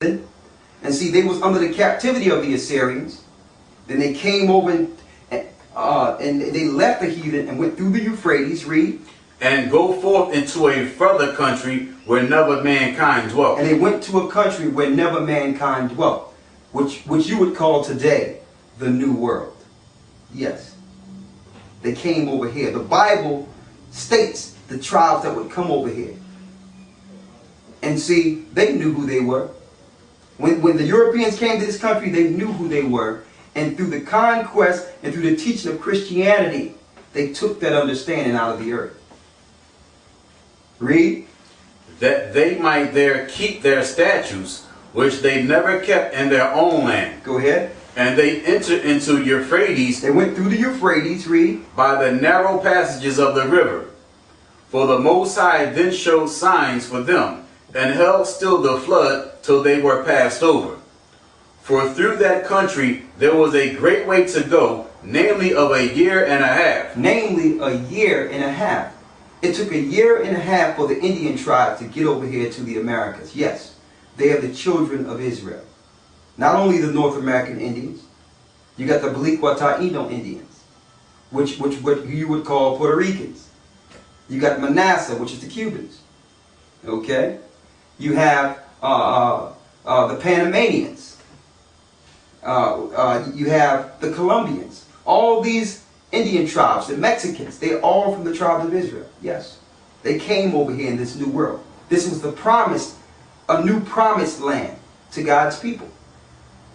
And see, they was under the captivity of the Assyrians. Then they came over and they left the heathen and went through the Euphrates, read. And go forth into a further country where never mankind dwelt. And they went to a country where never mankind dwelt, which you would call today the New World. Yes. They came over here. The Bible states the tribes that would come over here. And see, they knew who they were. When the Europeans came to this country, they knew who they were. And through the conquest and through the teaching of Christianity, they took that understanding out of the earth. Read. That they might there keep their statutes, which they never kept in their own land. Go ahead. And they entered into Euphrates. They went through the Euphrates, read. By the narrow passages of the river. For the Most High then showed signs for them, and held still the flood till they were passed over. For through that country there was a great way to go, namely of a year and a half. Namely a year and a half. It took a year and a half for the Indian tribe to get over here to the Americas. Yes, they are the children of Israel. Not only the North American Indians, you got the Baliqua Taino Indians, which you would call Puerto Ricans. You got Manasseh, which is the Cubans. Okay? You have the Panamanians. You have the Colombians. All these Indian tribes, the Mexicans, they're all from the tribes of Israel. Yes. They came over here in this new world. This was the promise, a new promised land to God's people.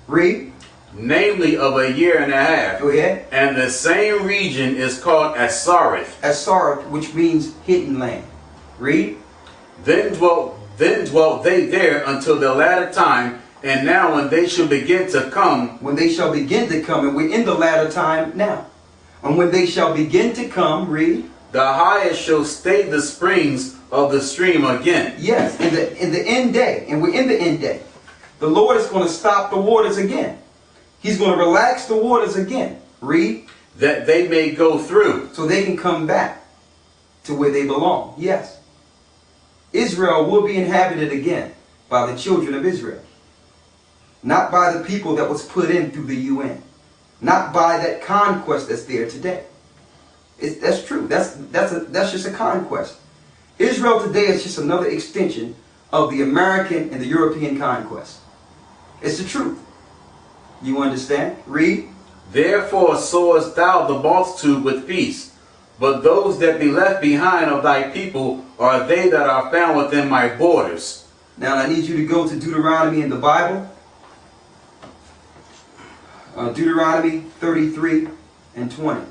Read. Namely of a year and a half. Go ahead. And the same region is called Asareth. Asareth, which means hidden land. Read. Then dwelt they there until the latter time, and now when they shall begin to come. When they shall begin to come, and we're in the latter time now. And when they shall begin to come, read. The highest shall stay the springs of the stream again. Yes, in the end day, and we're in the end day. The Lord is going to stop the waters again. He's going to relax the waters again. Read. That they may go through. So they can come back to where they belong. Yes. Israel will be inhabited again by the children of Israel. Not by the people that was put in through the UN. Not by that conquest that's there today. That's true. That's just a conquest. Israel today is just another extension of the American and the European conquest. It's the truth. You understand? Read. Therefore sowest thou the multitude with peace, but those that be left behind of thy people are they that are found within my borders. Now I need you to go to Deuteronomy in the Bible. Deuteronomy 33 and 20.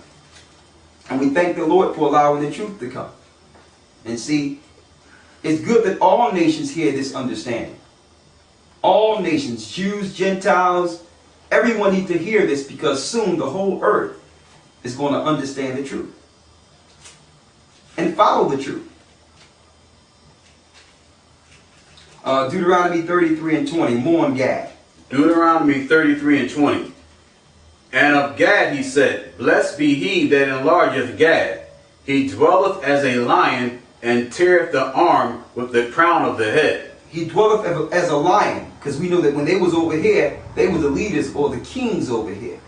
And we thank the Lord for allowing the truth to come. And see, it's good that all nations hear this understanding. All nations, Jews, Gentiles, everyone needs to hear this, because soon the whole earth is going to understand the truth. And follow the truth. Deuteronomy 33 and 20, more on Gad. Deuteronomy 33 and 20. And of Gad he said, Blessed be he that enlargeth Gad. He dwelleth as a lion, and teareth the arm with the crown of the head. He dwelleth as a lion, because we know that when they was over here, they were the leaders or the kings over here.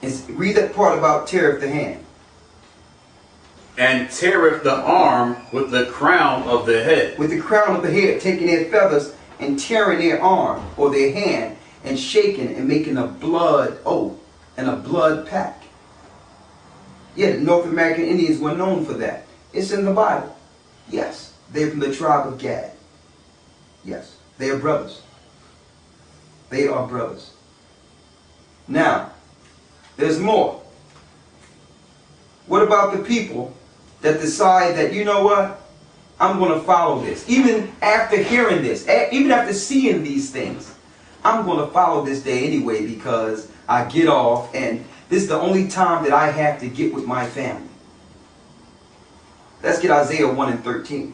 And read that part about teareth the hand. And teareth the arm with the crown of the head. With the crown of the head, taking their feathers and tearing their arm or their hand, and shaking and making a blood oath and a blood pact. Yeah, the North American Indians were known for that. It's in the Bible. Yes, they're from the tribe of Gad. Yes, they are brothers. They are brothers. Now, there's more. What about the people that decide that, you know what, I'm going to follow this. Even after hearing this, even after seeing these things, I'm going to follow this day anyway, because I get off and this is the only time that I have to get with my family. Let's get Isaiah 1 and 13.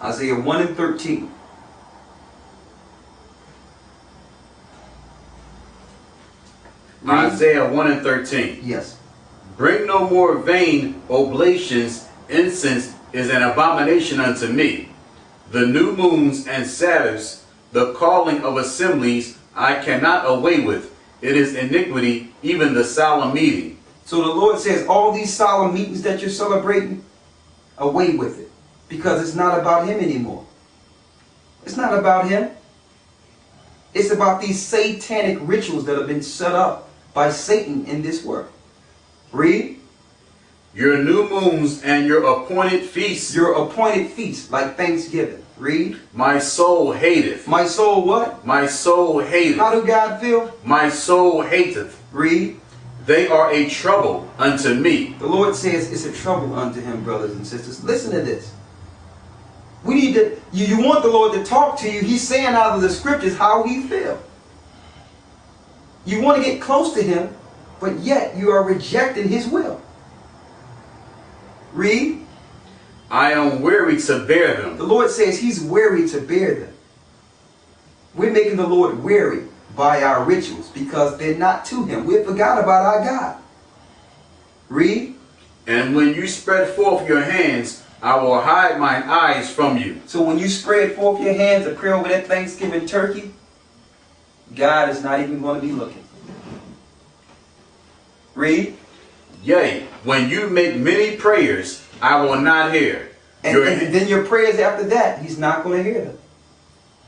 Isaiah 1 and 13. Isaiah 1 and 13. Yes. Bring no more vain oblations. Incense is an abomination unto me. The new moons and Sabbaths, the calling of assemblies, I cannot away with. It is iniquity, even the solemn meeting. So the Lord says, all these solemn meetings that you're celebrating, away with it. Because it's not about him anymore. It's not about him. It's about these satanic rituals that have been set up by Satan in this world. Read. Your new moons and your appointed feasts. Your appointed feasts, like Thanksgiving. Read. My soul hateth. My soul what? My soul hateth. How do God feel? My soul hateth. Read. They are a trouble unto me. The Lord says it's a trouble unto him, brothers and sisters. Listen to this. We need to, you want the Lord to talk to you. He's saying out of the scriptures how he feels. You want to get close to him, but yet you are rejecting his will. Read. I am weary to bear them. The Lord says he's weary to bear them. We're making the Lord weary by our rituals because they're not to him. We forgot about our God. Read. And when you spread forth your hands, I will hide mine eyes from you. So when you spread forth your hands to pray over that Thanksgiving turkey, God is not even going to be looking. Read. Yea, when you make many prayers, I will not hear. And then your prayers after that, he's not going to hear them.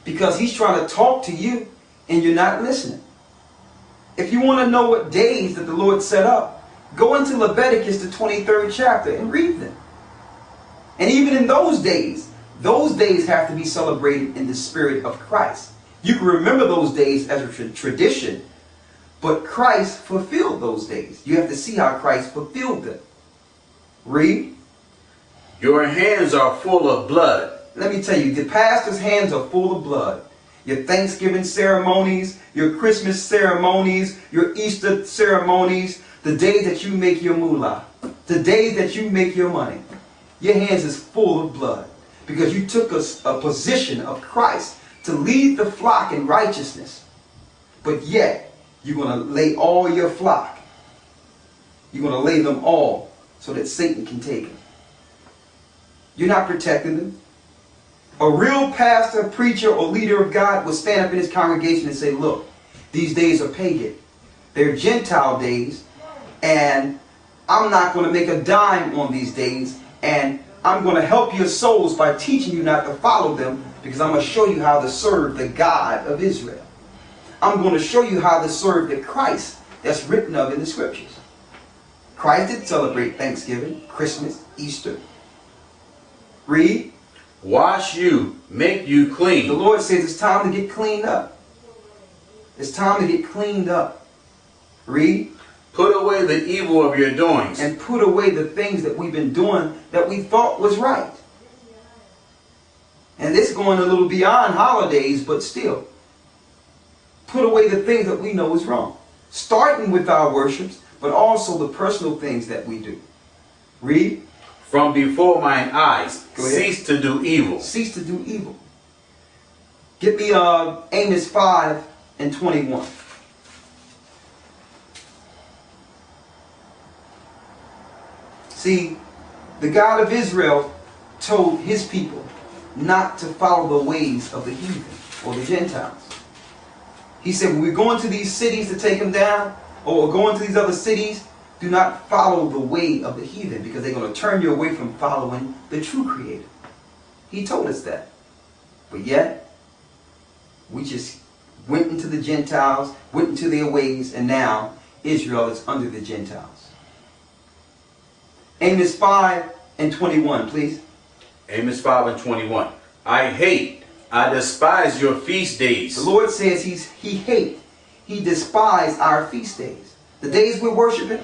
Because he's trying to talk to you and you're not listening. If you want to know what days that the Lord set up, go into Leviticus, the 23rd chapter, and read them. And even in those days have to be celebrated in the spirit of Christ. You can remember those days as a tradition, but Christ fulfilled those days. You have to see how Christ fulfilled them. Read. Your hands are full of blood. Let me tell you, the pastor's hands are full of blood. Your Thanksgiving ceremonies, your Christmas ceremonies, your Easter ceremonies, the day that you make your moolah, the day that you make your money. Your hands is full of blood because you took a position of Christ to lead the flock in righteousness. But yet, you're going to lay all your flock. You're going to lay them all so that Satan can take them. You're not protecting them. A real pastor, preacher, or leader of God will stand up in his congregation and say, look, these days are pagan. They're Gentile days, and I'm not going to make a dime on these days, and I'm going to help your souls by teaching you not to follow them, because I'm going to show you how to serve the God of Israel. I'm going to show you how to serve the Christ that's written of in the scriptures. Christ did celebrate Thanksgiving, Christmas, Easter. Read. Wash you, make you clean. The Lord says it's time to get cleaned up. It's time to get cleaned up. Read. Put away the evil of your doings. And put away the things that we've been doing that we thought was right. And this is going a little beyond holidays, but still. Put away the things that we know is wrong. Starting with our worships, but also the personal things that we do. Read. From before mine eyes, cease to do evil. Cease to do evil. Get me Amos 5 and 21. See, the God of Israel told his people not to follow the ways of the heathen or the Gentiles. He said, when we're going to these cities to take them down, or we're going to these other cities, do not follow the way of the heathen, because they're going to turn you away from following the true Creator. He told us that. But yet, we just went into the Gentiles, went into their ways, and now Israel is under the Gentiles. Amos 5 and 21, please. Amos 5 and 21. I despise your feast days. The Lord says he despised our feast days. The days we're worshiping,